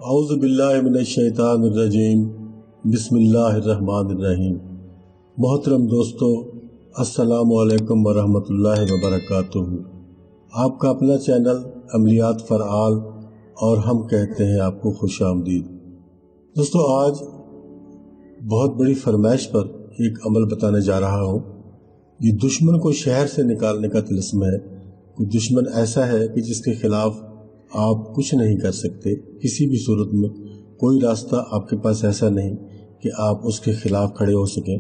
औज़ु बिल्लाहि मिनश्शैतानिर्रजीम बिस्मिल्लाहिर्रहमानिर्रहीम। मोहतरम दोस्तों, अस्सलामु अलैकुम वरहमतुल्लाहि वबरकातुहू। आपका अपना चैनल अमलियात फ़रआल और हम कहते हैं आपको खुश आमदीद। दोस्तों, आज बहुत बड़ी फरमाइश पर एक अमल बताने जा रहा हूँ। ये दुश्मन को शहर से निकालने का तिलिस्म है। कोई दुश्मन ऐसा है कि जिसके खिलाफ आप कुछ नहीं कर सकते, किसी भी सूरत में कोई रास्ता आपके पास ऐसा नहीं कि आप उसके खिलाफ खड़े हो सकें।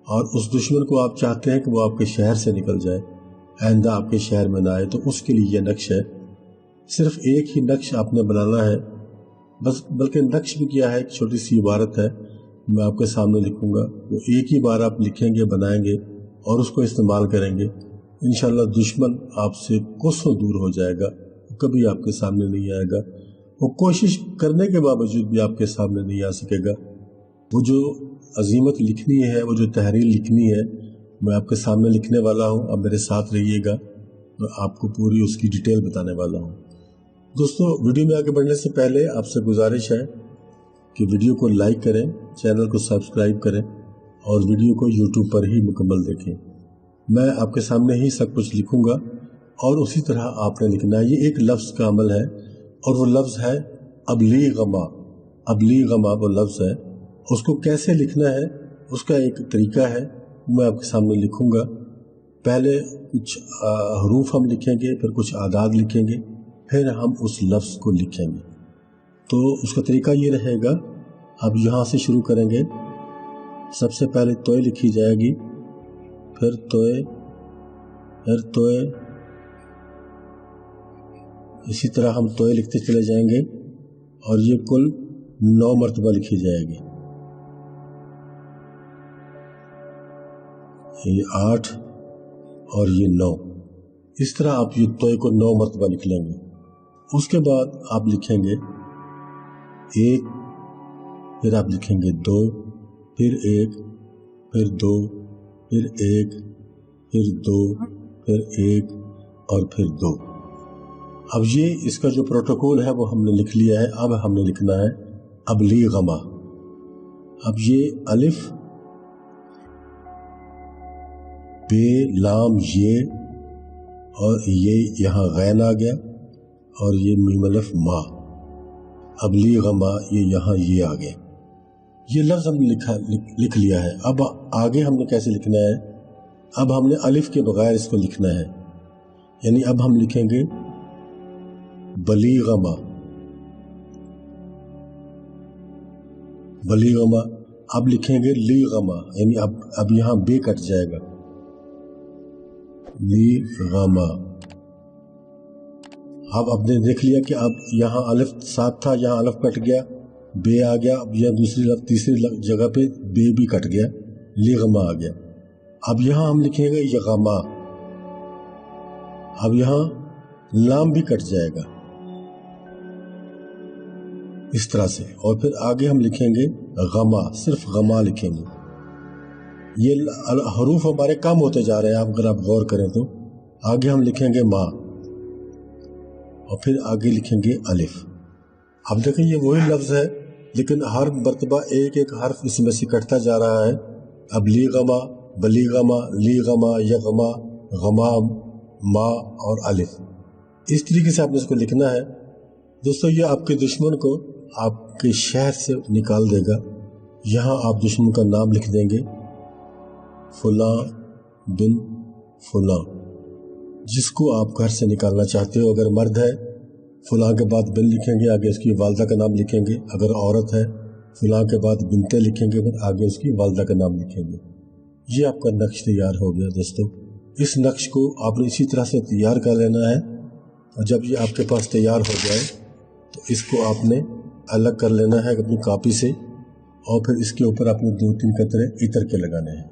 और उस दुश्मन को आप चाहते हैं कि वो आपके शहर से निकल जाए, आइंदा आपके शहर में ना आए। तो उसके लिए ये नक्श है। सिर्फ एक ही नक्श आपने बनाना है बस, बल्कि नक्श भी किया है, एक छोटी सी इबारत है, मैं आपके सामने लिखूंगा। वो एक ही बार आप लिखेंगे, बनाएंगे और उसको इस्तेमाल करेंगे। इंशाल्लाह दुश्मन आपसे कोसों दूर हो जाएगा, कभी आपके सामने नहीं आएगा। वो कोशिश करने के बावजूद भी आपके सामने नहीं आ सकेगा। वो जो अजीमत लिखनी है, वो जो तहरीर लिखनी है, मैं आपके सामने लिखने वाला हूँ। अब मेरे साथ रहिएगा, मैं आपको पूरी उसकी डिटेल बताने वाला हूँ। दोस्तों, वीडियो में आगे बढ़ने से पहले आपसे गुजारिश है कि वीडियो को लाइक करें, चैनल को सब्सक्राइब करें और वीडियो को यूट्यूब पर ही मुकम्मल देखें। मैं आपके सामने ही सब कुछ लिखूंगा और उसी तरह आपने लिखना है। ये एक लफ्ज़ का अमल है और वो लफ्ज़ है अबलीगमा। अबलीगमा वो लफ्ज़ है। उसको कैसे लिखना है उसका एक तरीका है, मैं आपके सामने लिखूंगा। पहले कुछ हरूफ हम लिखेंगे, फिर कुछ आदाद लिखेंगे, फिर हम उस लफ्ज़ को लिखेंगे। तो उसका तरीका ये रहेगा। अब यहाँ से शुरू करेंगे। सबसे पहले तोय लिखी जाएगी, फिर तोय, फिर तोय। इसी तरह हम तोय लिखते चले जाएंगे और ये कुल 9 मरतबा लिखी जाएगी। ये 8 और ये 9। इस तरह आप ये तोय को 9 मरतबा लिख लेंगे। उसके बाद आप लिखेंगे 1, फिर आप लिखेंगे 2, फिर 1, फिर 2, फिर 1, फिर 2, फिर 1 और फिर 2। अब ये इसका जो प्रोटोकॉल है वो हमने लिख लिया है। अब हमने लिखना है अबलीगमा। अब ये अलिफ, बे, लाम, ये और ये यहाँ गैन आ गया और ये मीम अलिफ मा। अबलीगमा ये यहाँ ये आ गया। ये लफ्ज़ हमने लिख लिया है। अब आगे हमने कैसे लिखना है? अब हमने अलिफ के बगैर इसको लिखना है। यानी अब हम लिखेंगे बलीगमा। बलीगमा। अब लिखेंगे लीगमा, यानी अब यहाँ बे कट जाएगा। लीगमा। अब आपने देख लिया कि अब यहाँ अलिफ साथ था, यहाँ अलिफ कट गया, बे आ गया। अब यह तीसरी जगह पे बे भी कट गया, लीगमा आ गया। अब यहाँ हम लिखेंगे यगमा। अब यहाँ लाम भी कट जाएगा इस तरह से। और फिर आगे हम लिखेंगे गमा, सिर्फ गमा लिखेंगे। ये हरूफ हमारे कम होते जा रहे हैं, अगर आप गौर करें तो। आगे हम लिखेंगे मा और फिर आगे लिखेंगे अलिफ। अब देखें ये वही लफ्ज़ है, लेकिन हर मरतबा एक एक हर्फ इसमें से कटता जा रहा है। अब लीगमा, बलीगमा, लीगमा, यगमा, गमाम, मा और अलिफ। इस तरीके से आपने इसको लिखना है। दोस्तों, ये आपके दुश्मन को आपके शहर से निकाल देगा। यहाँ आप दुश्मन का नाम लिख देंगे, फुलां बिन फुलां, जिसको आप घर से निकालना चाहते हो। अगर मर्द है, फुलां के बाद बिन लिखेंगे, आगे उसकी वालदा का नाम लिखेंगे। अगर औरत है, फुलां के बाद बिनते लिखेंगे, फिर आगे उसकी वालदा का नाम लिखेंगे। ये आपका नक्श तैयार हो गया। दोस्तों, इस नक्श को आपने इसी तरह से तैयार कर लेना है और जब ये आपके पास तैयार हो जाए तो इसको आपने अलग कर लेना है अपनी कॉपी से और फिर इसके ऊपर आपने 2-3 कतरे इत्र के लगाने हैं।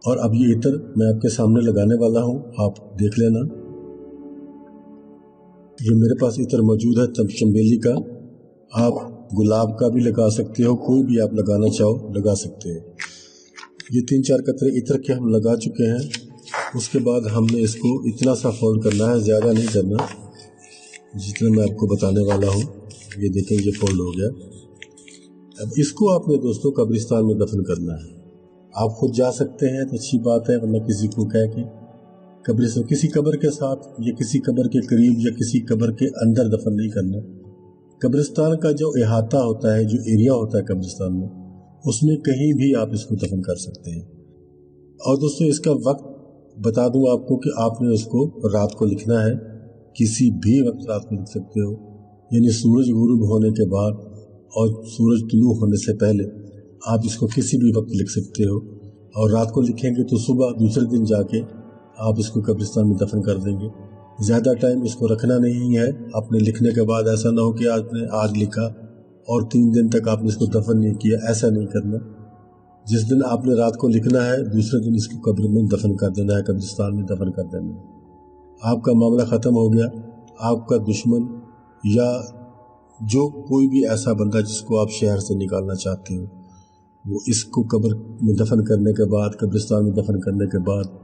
और अब ये इत्र मैं आपके सामने लगाने वाला हूँ, आप देख लेना। ये मेरे पास इत्र मौजूद है चंबेली का। आप गुलाब का भी लगा सकते हो, कोई भी आप लगाना चाहो लगा सकते हो। ये 3-4 कतरे इत्र के हम लगा चुके हैं। उसके बाद हमने इसको इतना सा फोल्ड करना है, ज़्यादा नहीं करना, जितना मैं आपको बताने वाला हूँ। ये देखें ये फोल्ड हो गया। अब इसको आपने दोस्तों कब्रिस्तान में दफन करना है। आप खुद जा सकते हैं तो अच्छी बात है, वरना किसी को कह के कब्रिस्तान किसी कब्र के साथ या किसी कब्र के करीब या किसी कब्र के अंदर दफन नहीं करना। कब्रिस्तान का जो अहाता होता है, जो एरिया होता है कब्रिस्तान में, उसमें कहीं भी आप इसको दफन कर सकते हैं। और दोस्तों इसका वक्त बता दूं आपको कि आपने उसको रात को लिखना है, किसी भी वक्त रात को लिख सकते हो, यानी सूरज गुरूब होने के बाद और सूरज तुलू होने से पहले आप इसको किसी भी वक्त लिख सकते हो। और रात को लिखेंगे तो सुबह दूसरे दिन जाके आप इसको कब्रिस्तान में दफन कर देंगे। ज़्यादा टाइम इसको रखना नहीं है। आपने लिखने के बाद ऐसा ना हो कि आपने आज लिखा और 3 दिन तक आपने इसको दफन नहीं किया, ऐसा नहीं करना। जिस दिन आपने रात को लिखना है दूसरे दिन इसको कब्र में दफन कर देना है, कब्रिस्तान में दफन कर देना है। आपका मामला ख़त्म हो गया। आपका दुश्मन या जो कोई भी ऐसा बंदा जिसको आप शहर से निकालना चाहते हो, वो इसको कब्र में दफन करने के बाद, कब्रिस्तान में दफन करने के बाद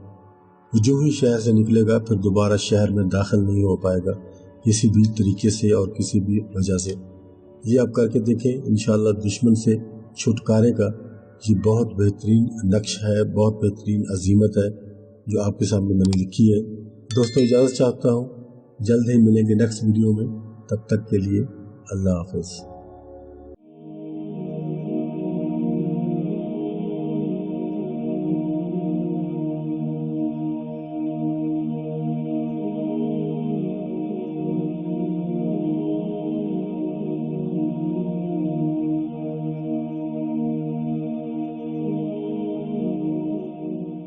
जो ही शहर से निकलेगा फिर दोबारा शहर में दाखिल नहीं हो पाएगा किसी भी तरीके से और किसी भी वजह से। ये आप करके देखें, इंशाअल्लाह दुश्मन से छुटकारे का ये बहुत बेहतरीन नक्श है, बहुत बेहतरीन अजीमत है जो आपके सामने मैंने लिखी है। दोस्तों इजाज़त चाहता हूँ, जल्द ही मिलेंगे नेक्स्ट वीडियो में। तब तक के लिए अल्लाह हाफ़िज़।